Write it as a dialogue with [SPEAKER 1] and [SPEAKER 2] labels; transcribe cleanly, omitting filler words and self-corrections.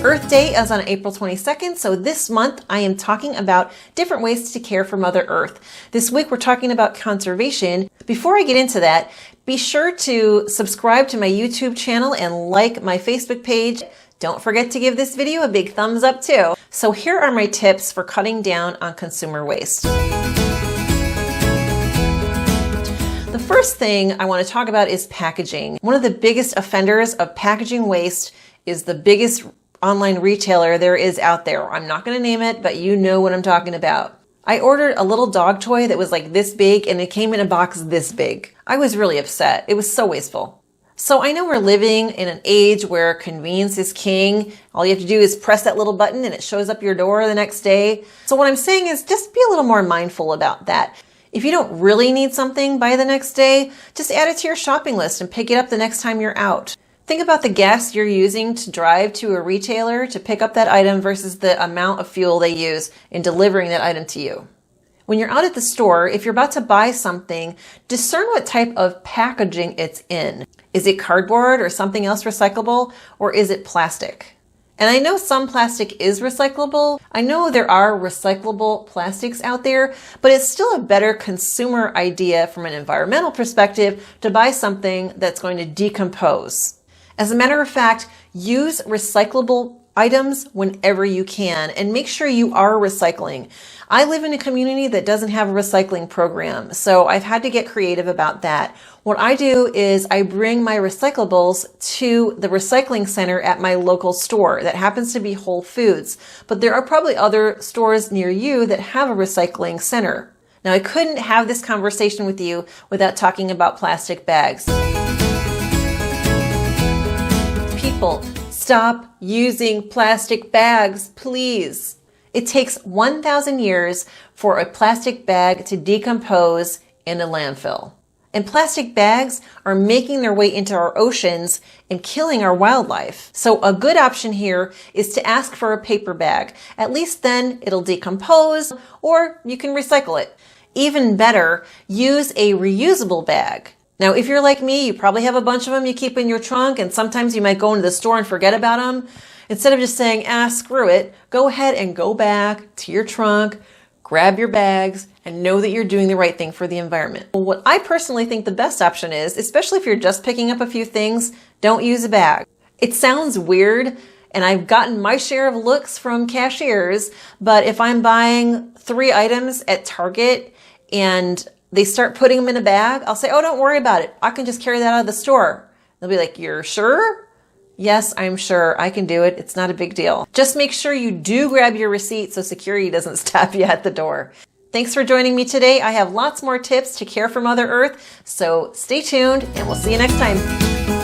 [SPEAKER 1] Earth Day is on April 22nd, so this month I am talking about different ways to care for Mother Earth. This week we're talking about conservation. Before I get into that, be sure to subscribe to my YouTube channel and like my Facebook page. Don't forget to give this video a big thumbs up too. So here are my tips for cutting down on consumer waste. The first thing I want to talk about is packaging. One of the biggest offenders of packaging waste is the biggest online retailer there is out there. I'm not going to name it, but you know what I'm talking about. I ordered a little dog toy that was like this big and it came in a box this big. I was really upset. It was so wasteful. So I know we're living in an age where convenience is king. All you have to do is press that little button and it shows up your door the next day. So what I'm saying is just be a little more mindful about that. If you don't really need something by the next day, just add it to your shopping list and pick it up the next time you're out. Think about the gas you're using to drive to a retailer to pick up that item versus the amount of fuel they use in delivering that item to you. When you're out at the store, if you're about to buy something, discern what type of packaging it's in. Is it cardboard or something else recyclable, or is it plastic? And I know some plastic is recyclable. I know there are recyclable plastics out there, but it's still a better consumer idea from an environmental perspective to buy something that's going to decompose. As a matter of fact, use recyclable items whenever you can and make sure you are recycling. I live in a community that doesn't have a recycling program, so I've had to get creative about that. What I do is I bring my recyclables to the recycling center at my local store. That happens to be Whole Foods, but there are probably other stores near you that have a recycling center. Now, I couldn't have this conversation with you without talking about plastic bags. People, stop using plastic bags, please. It takes 1,000 years for a plastic bag to decompose in a landfill. And plastic bags are making their way into our oceans and killing our wildlife. So a good option here is to ask for a paper bag. At least then it'll decompose, or you can recycle it. Even better, use a reusable bag. Now, if you're like me, you probably have a bunch of them you keep in your trunk, and sometimes you might go into the store and forget about them. Instead of just saying, screw it, go ahead and go back to your trunk, grab your bags, and know that you're doing the right thing for the environment. What I personally think the best option is, especially if you're just picking up a few things, don't use a bag. It sounds weird, and I've gotten my share of looks from cashiers, but if I'm buying 3 items at Target and they start putting them in a bag, I'll say, oh, don't worry about it. I can just carry that out of the store. They'll be like, you're sure? Yes, I'm sure. I can do it. It's not a big deal. Just make sure you do grab your receipt so security doesn't stop you at the door. Thanks for joining me today. I have lots more tips to care for Mother Earth, so stay tuned and we'll see you next time.